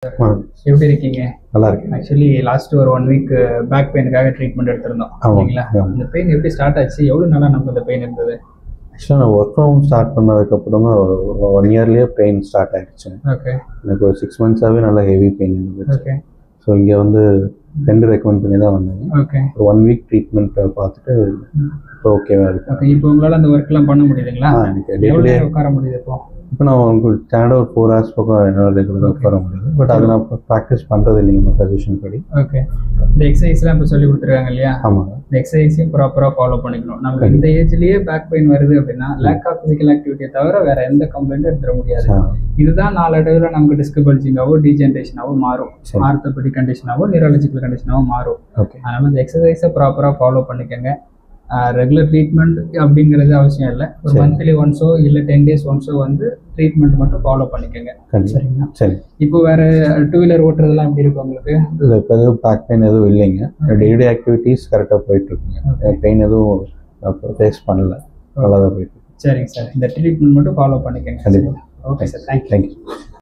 எப்படி இருக்கீங்க? நல்லா இருக்கு. ஆக்சுவலி லாஸ்ட் ஒரு 1 வீக் பேக் பெயினுக்காக ட்ரீட்மெண்ட் எடுத்திருந்தோம் இல்லைங்களா? இந்த பெயின் எப்படி ஸ்டார்ட் ஆச்சு? எவ்வளோ நாளாக நமக்கு இந்த பெயின் இருந்தது? ஆக்சுவலாக நான் ஒர்க் ஃப்ரம் ஸ்டார்ட் பண்ணதுக்கப்புறம் தான் 1 இயர்லேயே பெயின் ஸ்டார்ட் ஆகிடுச்சு. ஓகே. எனக்கு ஒரு 6 மந்த்ஸாகவே நல்லா ஹெவி பெயின் இருந்துச்சு. ஓகே. ஸோ இங்கே வந்து ஃப்ரெண்டு ரெக்கமெண்ட் பண்ணி தான் வந்தேன். ஓகே. ஒரு 1 வீக் ட்ரீட்மெண்ட்டை பார்த்துட்டு இப்போ ஓகேவா இருக்கு. ஓகே. இப்போ உங்களால் அந்த ஒர்க்லாம் பண்ண முடியுதுங்களா? எனக்கு எவ்வளோ நேரம் உட்கார முடியுது இப்போ? இப்போ நான் உங்களுக்கு ஸ்டாண்டர்ட் ஒரு 4 hours பக்கம் என்னால் ரெகுலராக உட்கார முடியுது. பட் அதை நான் ப்ராக்டிஸ் பண்ணுறது இல்லைங்க நம்ம சஜஷன் படி. ஓகே. இந்த எக்ஸசைஸ்லாம் இப்போ சொல்லி கொடுத்துருக்காங்க இல்லையா? ஆமாங்க. இந்த எக்ஸசைஸையும் ப்ராப்பராக ஃபாலோ பண்ணிக்கணும். நமக்கு இந்த ஏஜ்லேயே பேக் பெயின் வருது அப்படின்னா லேக் ஆஃப் ஃபிசிக்கல் ஆக்டிவிட்டியை தவிர வேற எந்த கம்ப்ளைண்ட்டும் எடுத்துட முடியாது. இதுதான் நாளடைவில் நமக்கு டிஸ்க் பல்ஜிங்காவோ டீஜென்ரேஷனாவோ மாறும். ஆர்த்தோபெடிக் கண்டிஷனாவோ நியூரலஜிக்கல் கண்டிஷனாவோ மாறும். அதனால இந்த எக்ஸசைஸை ப்ராப்பராக ஃபாலோ பண்ணிக்கோங்க. ரெகுலர் ட்ரீட்மெண்ட் அப்படிங்கிறது அவசியம் இல்லை. ஒரு மந்த்லி ஒன்ஸோ இல்லை 10 days ஒன்ஸோ வந்து ட்ரீட்மெண்ட் மட்டும் ஃபாலோ பண்ணிக்கோங்க. சரிங்களா? சரி. இப்போ வேற 2 வீலர் ஓட்டுறதுலாம் எப்படி இருக்கு உங்களுக்கு? இல்லை, இப்போ எதுவும் பேக் பெயின் எதுவும் இல்லைங்க. டெய்லி ஆக்டிவிட்டீஸ் கரெக்டாக போயிட்டு இருக்குங்க. பெயின் எதுவும் ஃபேஸ் பண்ணல, நல்லா தான் போயிட்டு இருக்கு. சரிங்க சார். இந்த ட்ரீட்மெண்ட் மட்டும் ஃபாலோ பண்ணிக்கோங்க. கண்டிப்பாக. Okay sir. தேங்க்யூ.